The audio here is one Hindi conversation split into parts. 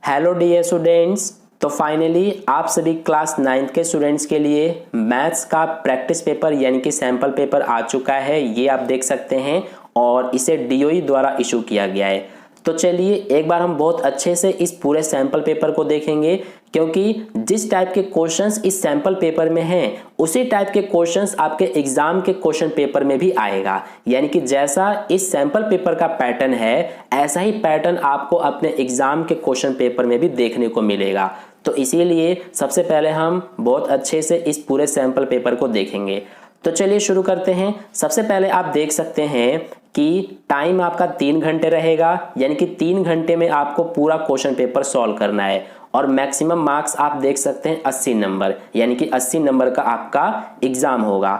Hello dear students. तो फाइनली आप सभी क्लास 9th के स्टूडेंट्स के लिए मैथ्स का प्रैक्टिस पेपर यानी कि सैम्पल पेपर आ चुका है। ये आप देख सकते हैं और इसे डीओई द्वारा इशू किया गया है। तो चलिए एक बार हम बहुत अच्छे से इस पूरे सैम्पल पेपर को देखेंगे, क्योंकि जिस टाइप के क्वेश्चंस इस सैम्पल पेपर में हैं उसी टाइप के क्वेश्चंस आपके एग्जाम के क्वेश्चन पेपर में भी आएगा। यानी कि जैसा इस सैम्पल पेपर का पैटर्न है ऐसा ही पैटर्न आपको अपने एग्जाम के क्वेश्चन पेपर में भी देखने को मिलेगा। तो इसीलिए सबसे पहले हम बहुत अच्छे से इस पूरे सैम्पल पेपर को देखेंगे। तो चलिए शुरू करते हैं। सबसे पहले आप देख सकते हैं कि टाइम आपका 3 घंटे रहेगा, यानी कि 3 घंटे में आपको पूरा क्वेश्चन पेपर सॉल्व करना है। और मैक्सिमम मार्क्स आप देख सकते हैं 80 नंबर, यानी कि 80 नंबर का आपका एग्जाम होगा।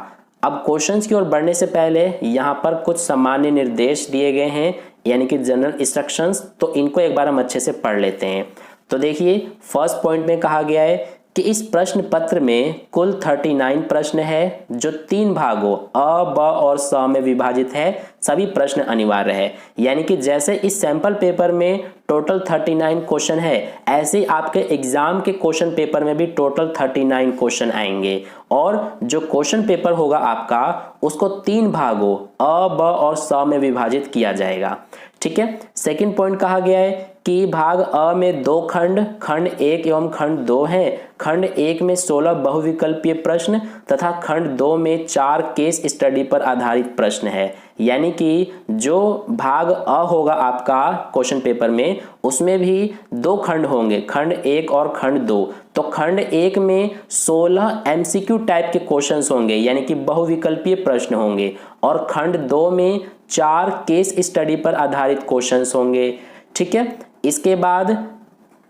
अब क्वेश्चंस की ओर बढ़ने से पहले यहाँ पर कुछ सामान्य निर्देश दिए गए हैं, यानी कि जनरल इंस्ट्रक्शंस। तो इनको एक बार हम अच्छे से पढ़ लेते हैं। तो देखिए फर्स्ट पॉइंट में कहा गया है कि इस प्रश्न पत्र में कुल 39 प्रश्न है, जो 3 भागों अ, ब और स में विभाजित है। सभी प्रश्न अनिवार्य है, यानी कि जैसे इस सैंपल पेपर में टोटल 39 क्वेश्चन है, ऐसे आपके एग्जाम के क्वेश्चन पेपर में भी टोटल 39 क्वेश्चन आएंगे। और जो क्वेश्चन पेपर होगा आपका उसको 3 भागों अ, ब और स में विभाजित किया जाएगा। ठीक है। सेकंड पॉइंट कहा गया है कि भाग अ में 2 खंड, खंड 1 एवं खंड 2 है। खंड 1 में 16 बहुविकल्पीय प्रश्न तथा खंड 2 में 4 केस स्टडी पर आधारित प्रश्न है। यानी कि जो भाग अ होगा आपका क्वेश्चन पेपर में उसमें भी 2 खंड होंगे, खंड 1 और खंड 2। तो खंड 1 में 16 एमसीक्यू टाइप के क्वेश्चंस होंगे, यानी कि बहुविकल्पीय प्रश्न होंगे। और खंड 2 में 4 केस स्टडी पर आधारित क्वेश्चंस होंगे। ठीक है। इसके बाद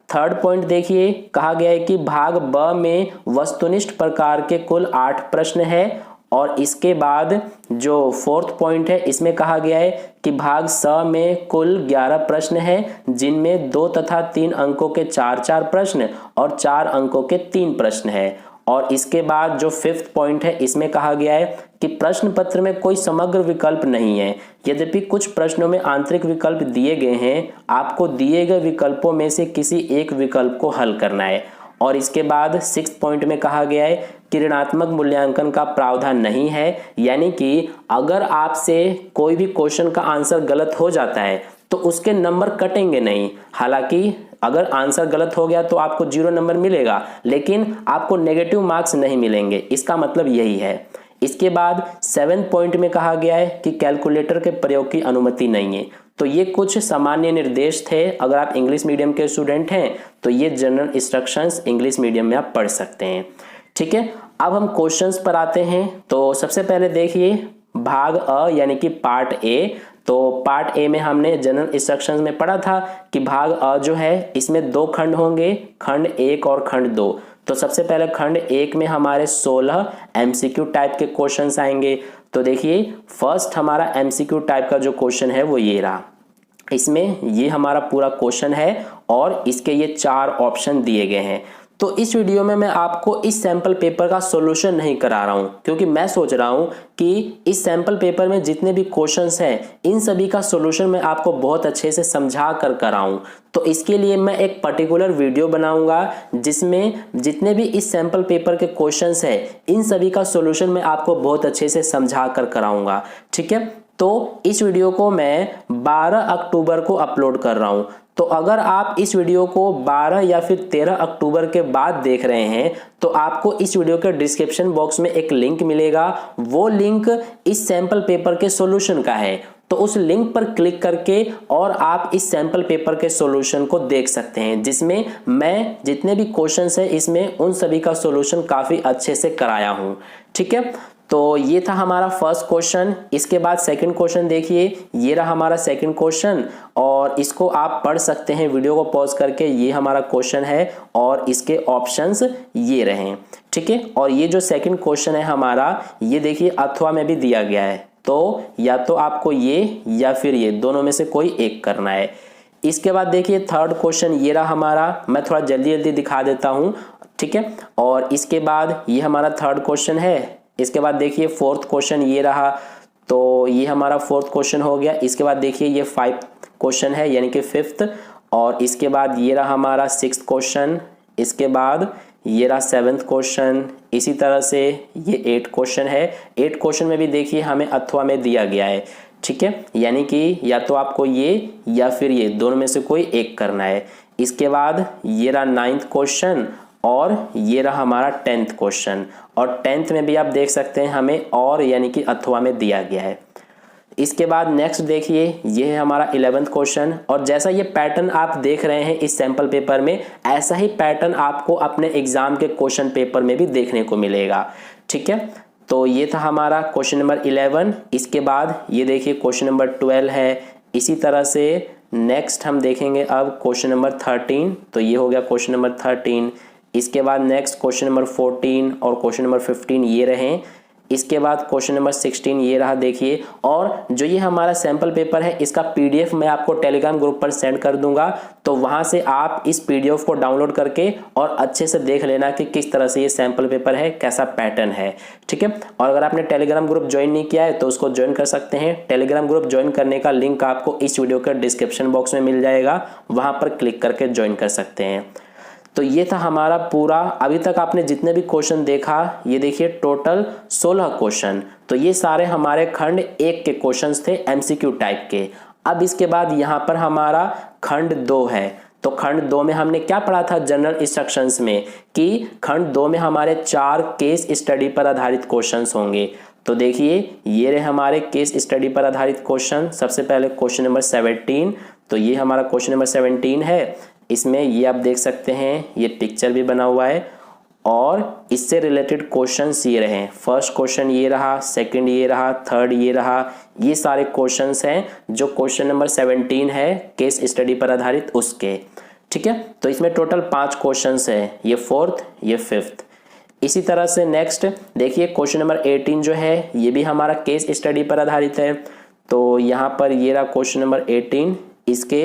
थर्ड पॉइंट देखिए, कहा गया है कि भाग ब में वस्तुनिष्ठ प्रकार के कुल 8 प्रश्न है। और इसके बाद जो फोर्थ पॉइंट है इसमें कहा गया है कि भाग स में कुल 11 प्रश्न है, जिनमें 2 तथा 3 अंकों के 4-4 प्रश्न और 4 अंकों के 3 प्रश्न है। और इसके बाद जो फिफ्थ पॉइंट है इसमें कहा गया है कि प्रश्न पत्र में कोई समग्र विकल्प नहीं है, यद्यपि कुछ प्रश्नों में आंतरिक विकल्प दिए गए हैं। आपको दिए गए विकल्पों में से किसी एक विकल्प को हल करना है। और इसके बाद सिक्स पॉइंट में कहा गया है कि ऋणात्मक मूल्यांकन का प्रावधान नहीं है, यानी कि अगर आपसे कोई भी क्वेश्चन का आंसर गलत हो जाता है तो उसके नंबर कटेंगे नहीं। हालांकि अगर आंसर गलत हो गया तो आपको 0 नंबर मिलेगा, लेकिन आपको नेगेटिव मार्क्स नहीं मिलेंगे। इसका मतलब यही है। इसके बाद 7 पॉइंट में कहा गया है कि कैलकुलेटर के प्रयोग की अनुमति नहीं है। तो ये कुछ सामान्य निर्देश थे। अगर आप इंग्लिश मीडियम के स्टूडेंट हैं तो ये जनरल इंस्ट्रक्शंस इंग्लिश मीडियम में आप पढ़ सकते हैं। ठीक है। अब हम क्वेश्चंस पर आते हैं। तो सबसे पहले देखिए भाग अ यानी कि पार्ट ए। तो पार्ट ए में हमने जनरल इंस्ट्रक्शंस में पढ़ा था कि भाग अ जो है इसमें 2 खंड होंगे, खंड 1 और खंड 2। तो सबसे पहले खंड 1 में हमारे 16 एमसीक्यू टाइप के क्वेश्चंस आएंगे। तो देखिए फर्स्ट हमारा एमसीक्यू टाइप का जो क्वेश्चन है वो ये रहा। इसमें ये हमारा पूरा क्वेश्चन है और इसके ये 4 ऑप्शन दिए गए हैं। तो इस वीडियो में मैं आपको इस सैंपल पेपर का सॉल्यूशन नहीं करा रहा हूं, क्योंकि मैं सोच रहा हूं कि इस सैंपल पेपर में जितने भी क्वेश्चंस हैं इन सभी का सॉल्यूशन मैं आपको बहुत अच्छे से समझा कर कराऊं। तो इसके लिए मैं एक पर्टिकुलर वीडियो बनाऊंगा जिसमें जितने भी इस सैंपल पेपर के क्वेश्चंस हैं इन सभी का सॉल्यूशन मैं आपको बहुत अच्छे से समझा कर कराऊंगा। ठीक है। तो इस वीडियो को मैं 12 अक्टूबर को अपलोड कर रहा हूं। तो अगर आप इस वीडियो को 12 या फिर 13 अक्टूबर के बाद देख रहे हैं तो आपको इस वीडियो के डिस्क्रिप्शन बॉक्स में एक लिंक मिलेगा। वो लिंक इस सैंपल पेपर के सॉल्यूशन का है। तो उस लिंक पर क्लिक करके और आप इस सैंपल पेपर के सॉल्यूशन को देख सकते हैं, जिसमें मैं जितने भी क्वेश्चंस हैं इसमें उन सभी का सॉल्यूशन काफी अच्छे से कराया हूं। ठीक है। तो ये था हमारा फर्स्ट क्वेश्चन। इसके बाद सेकंड क्वेश्चन देखिए, ये रहा हमारा सेकंड क्वेश्चन और इसको आप पढ़ सकते हैं वीडियो को पॉज करके। ये हमारा क्वेश्चन है और इसके ऑप्शंस ये रहे। ठीक है। और ये जो सेकंड क्वेश्चन है हमारा, ये देखिए अथवा में भी दिया गया है। तो या तो आपको ये या फिर ये दोनों में से कोई एक करना है। इसके बाद देखिए थर्ड क्वेश्चन ये रहा हमारा। मैं थोड़ा जल्दी जल्दी दिखा देता हूँ। ठीक है। और इसके बाद ये हमारा थर्ड क्वेश्चन है। इसके बाद देखिए फोर्थ क्वेश्चन ये रहा। तो ये हमारा फोर्थ क्वेश्चन हो गया। इसके बाद देखिए ये 5 क्वेश्चन है, यानी कि फिफ्थ। और इसके बाद ये रहा हमारा 6th क्वेश्चन, इसके बाद ये रहा 7th क्वेश्चन, इसी तरह से ये 8 क्वेश्चन है। 8 क्वेश्चन में भी देखिए हमें अथवा में दिया गया है, ठीक है, यानी कि या तो आपको ये या फिर ये दोनों में से कोई एक करना है। इसके बाद ये रहा 9th क्वेश्चन और ये रहा हमारा 10th क्वेश्चन, और 10th में भी आप देख सकते हैं हमें और यानी कि अथवा में दिया गया है। इसके बाद नेक्स्ट देखिए ये है हमारा 11th क्वेश्चन, और जैसा ये पैटर्न आप देख रहे हैं इस सैंपल पेपर में, ऐसा ही पैटर्न आपको अपने एग्जाम के क्वेश्चन पेपर में भी देखने को मिलेगा, ठीक है। तो ये था हमारा क्वेश्चन नंबर 11। इसके बाद ये देखिए क्वेश्चन नंबर 12 है। इसी तरह से नेक्स्ट हम देखेंगे अब क्वेश्चन नंबर 13, तो ये हो गया क्वेश्चन नंबर 13। इसके बाद नेक्स्ट क्वेश्चन नंबर 14 और क्वेश्चन नंबर 15 ये रहे। इसके बाद क्वेश्चन नंबर 16 ये रहा देखिए। और जो ये हमारा सैंपल पेपर है इसका पीडीएफ मैं आपको टेलीग्राम ग्रुप पर सेंड कर दूंगा, तो वहां से आप इस पीडीएफ को डाउनलोड करके और अच्छे से देख लेना कि किस तरह से ये सैंपल पेपर है, कैसा पैटर्न है, ठीक है। और अगर आपने टेलीग्राम ग्रुप ज्वाइन नहीं किया है तो उसको ज्वाइन कर सकते हैं। टेलीग्राम ग्रुप ज्वाइन करने का लिंक आपको इस वीडियो के डिस्क्रिप्शन बॉक्स में मिल जाएगा, वहां पर क्लिक करके ज्वाइन कर सकते हैं। तो ये था हमारा पूरा, अभी तक आपने जितने भी क्वेश्चन देखा ये देखिए टोटल 16 क्वेश्चन, तो ये सारे हमारे खंड 1 के क्वेश्चंस थे एमसीक्यू टाइप के। अब इसके बाद यहाँ पर हमारा खंड 2 है, तो खंड 2 में हमने क्या पढ़ा था जनरल इंस्ट्रक्शंस में कि खंड 2 में हमारे 4 केस स्टडी पर आधारित क्वेश्चंस होंगे। तो देखिए ये रहे हमारे केस स्टडी पर आधारित क्वेश्चन। सबसे पहले क्वेश्चन नंबर 17, तो ये हमारा क्वेश्चन नंबर 17 है। इसमें ये आप देख सकते हैं ये पिक्चर भी बना हुआ है, और इससे रिलेटेड क्वेश्चंस ये रहे। फर्स्ट क्वेश्चन ये रहा, सेकंड ये रहा, थर्ड ये रहा। ये सारे क्वेश्चंस हैं जो क्वेश्चन नंबर 17 है केस स्टडी पर आधारित उसके, ठीक है। तो इसमें टोटल 5 क्वेश्चंस है, ये 4th ये 5th। इसी तरह से नेक्स्ट देखिए क्वेश्चन नंबर 18 जो है ये भी हमारा केस स्टडी पर आधारित है। तो यहाँ पर ये रहा क्वेश्चन नंबर 18, इसके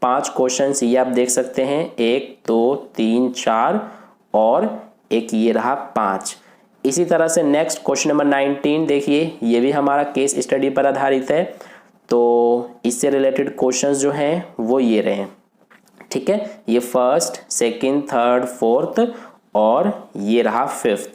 5 क्वेश्चंस ये आप देख सकते हैं, 1 2 3 4 और एक ये रहा 5। इसी तरह से नेक्स्ट क्वेश्चन नंबर 19 देखिए ये भी हमारा केस स्टडी पर आधारित है। तो इससे रिलेटेड क्वेश्चंस जो हैं वो ये रहे, ठीक है। ये फर्स्ट, सेकंड, थर्ड, फोर्थ और ये रहा 5th।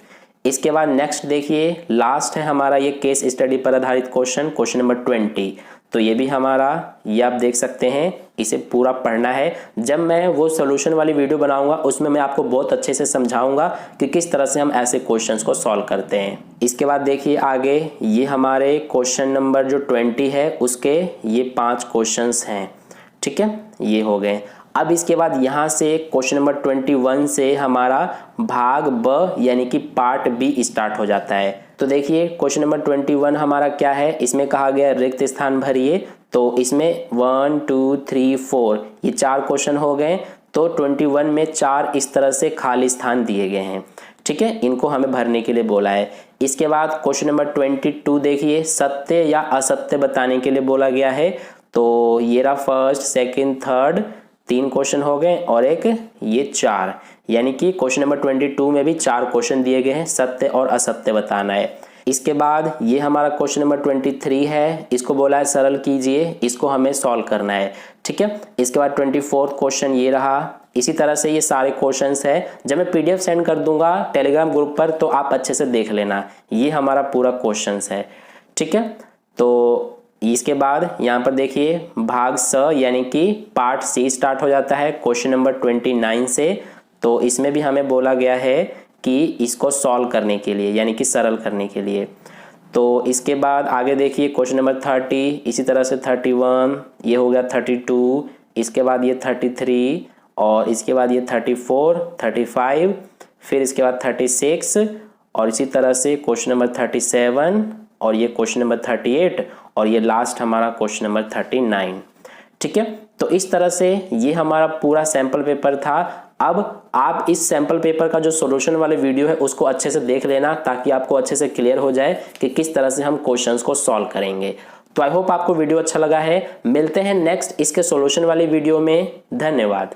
इसके बाद नेक्स्ट देखिए लास्ट है हमारा ये केस स्टडी पर आधारित क्वेश्चन, क्वेश्चन नंबर 20। तो ये भी हमारा, ये आप देख सकते हैं, इसे पूरा पढ़ना है। जब मैं वो सॉल्यूशन वाली वीडियो बनाऊंगा उसमें मैं आपको बहुत अच्छे से समझाऊंगा कि किस तरह से हम ऐसे क्वेश्चंस को सॉल्व करते हैं। इसके बाद देखिए आगे ये हमारे क्वेश्चन नंबर जो 20 है उसके ये 5 क्वेश्चंस हैं, ठीक है, ये हो गए। अब इसके बाद यहाँ से क्वेश्चन नंबर 21 से हमारा भाग ब यानी कि पार्ट बी स्टार्ट हो जाता है। तो देखिए क्वेश्चन नंबर 21 हमारा क्या है, इसमें कहा गया रिक्त स्थान भरिए। तो इसमें 1 2 3 4 ये 4 क्वेश्चन हो गए। तो 21 में 4 इस तरह से खाली स्थान दिए गए हैं, ठीक है, इनको हमें भरने के लिए बोला है। इसके बाद क्वेश्चन नंबर 22 देखिए सत्य या असत्य बताने के लिए बोला गया है। तो ये रहा फर्स्ट, सेकंड, थर्ड, 3 क्वेश्चन हो गए और एक ये 4, यानी कि क्वेश्चन नंबर 22 में भी 4 क्वेश्चन दिए गए हैं, सत्य और असत्य बताना है। इसके बाद ये हमारा क्वेश्चन नंबर 23 है, इसको बोला है सरल कीजिए, इसको हमें सॉल्व करना है, ठीक है। इसके बाद 24th क्वेश्चन ये रहा। इसी तरह से ये सारे क्वेश्चंस है। जब मैं पीडीएफ सेंड कर दूंगा टेलीग्राम ग्रुप पर तो आप अच्छे से देख लेना, ये हमारा पूरा क्वेश्चंस है, ठीक है। तो इसके बाद यहाँ पर देखिए भाग स यानी कि पार्ट सी स्टार्ट हो जाता है क्वेश्चन नंबर 29 से। तो इसमें भी हमें बोला गया है कि इसको सॉल्व करने के लिए यानी कि सरल करने के लिए। तो इसके बाद आगे देखिए क्वेश्चन नंबर 30, इसी तरह से 31, ये हो गया 32, इसके बाद ये 33 और इसके बाद ये 34, 35, फिर इसके बाद 36 और इसी तरह से क्वेश्चन नंबर 37 और ये क्वेश्चन नंबर 38 और ये लास्ट हमारा क्वेश्चन नंबर 39, ठीक है। तो इस तरह से ये हमारा पूरा सैंपल पेपर था। अब आप इस सैंपल पेपर का जो सॉल्यूशन वाले वीडियो है उसको अच्छे से देख लेना ताकि आपको अच्छे से क्लियर हो जाए कि किस तरह से हम क्वेश्चंस को सॉल्व करेंगे। तो आई होप आपको वीडियो अच्छा लगा है। मिलते हैं नेक्स्ट इसके सॉल्यूशन वाली वीडियो में। धन्यवाद।